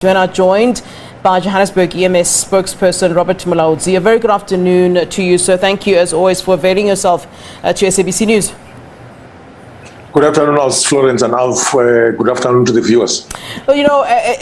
We're now joined by Johannesburg EMS spokesperson Robert Mulaudzi. A very good afternoon to you, sir. Thank you, as always, for availing yourself to SABC News. Good afternoon, Alf, Florence, and Alf. Good afternoon to the viewers. Well,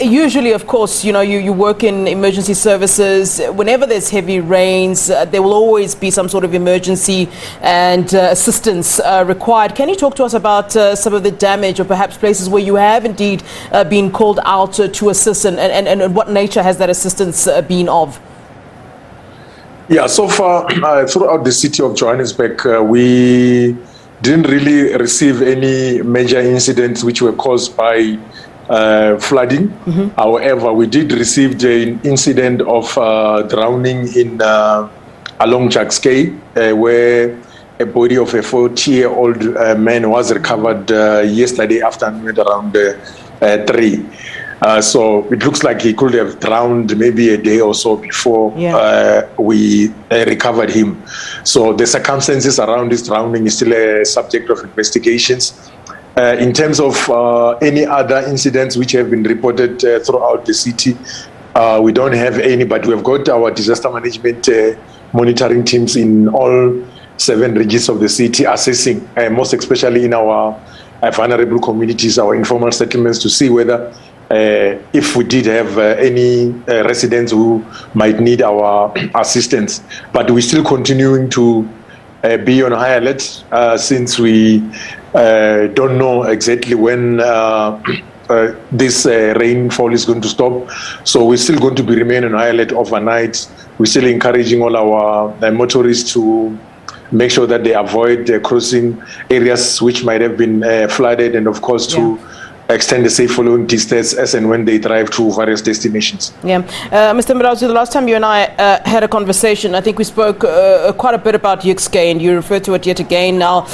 usually, of course, you work in emergency services. Whenever there's heavy rains, there will always be some sort of emergency and assistance required. Can you talk to us about some of the damage or perhaps places where you have indeed been called out to assist and what nature has that assistance been of? Yeah, so far throughout the city of Johannesburg, we didn't really receive any major incidents which were caused by flooding. However, we did receive an incident of drowning in along Jackskay, where a body of a 40-year-old man was recovered yesterday afternoon at around 3. So it looks like he could have drowned maybe a day or so before we recovered him. So the circumstances around this drowning is still a subject of investigations. In terms of any other incidents which have been reported throughout the city, we don't have any, but we've got our disaster management monitoring teams in all 7 regions of the city assessing, most especially in our vulnerable communities, our informal settlements, to see whether if we did have any residents who might need our assistance. But we're still continuing to be on high alert since we don't know exactly when this rainfall is going to stop. So we're still going to be remain on high alert overnight. We're still encouraging all our motorists to make sure that they avoid crossing areas which might have been flooded, and of course to extend the safe following distance as and when they drive to various destinations. Mr. Mulaudzi, the last time you and I had a conversation, I think we spoke quite a bit about Jackskay, and you referred to it yet again. Now,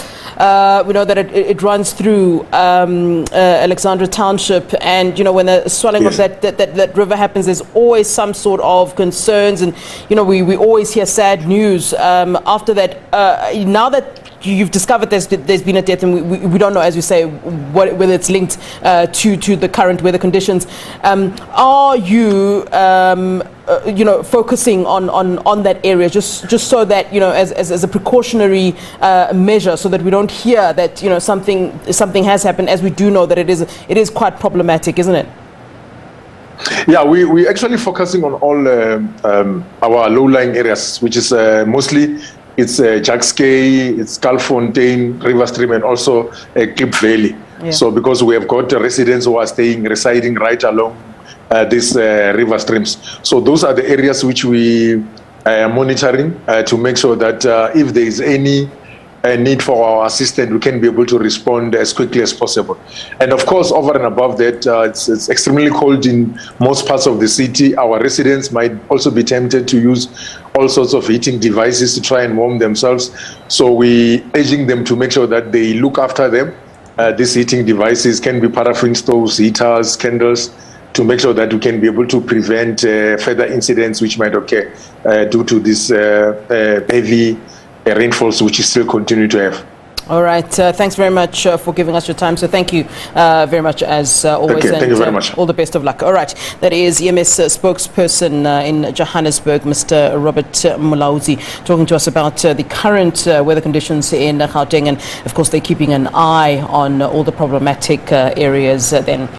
we know that it runs through Alexandra Township, and when the swelling of that river happens, there's always some sort of concerns, and we always hear sad news after that. Now that you've discovered there's been a death, and we don't know, as you say, whether it's linked to the current weather conditions. Are you focusing on that area just so that as a precautionary measure, so that we don't hear that something has happened, as we do know that it is quite problematic, isn't it? Yeah, we're actually focusing on all our low-lying areas, which is mostly it's Jackskay, it's Kalfontein, River Stream, and also Klip Valley. So because we have got residents who are residing right along these river streams. So those are the areas which we are monitoring to make sure that if there is any need for our assistance, we can be able to respond as quickly as possible. And of course, over and above that, it's extremely cold in most parts of the city. Our residents might also be tempted to use all sorts of heating devices to try and warm themselves. So we urging them to make sure that they look after them. These heating devices can be paraffin stoves, heaters, candles, to make sure that we can be able to prevent further incidents which might occur due to this heavy rainfalls which is still continue to have. All right. Thanks very much for giving us your time. So thank you very much, as always. Thank you very much. All the best of luck. All right. That is EMS spokesperson in Johannesburg, Mr. Robert Mulaudzi, talking to us about the current weather conditions in Gauteng. And, of course, they're keeping an eye on all the problematic areas then.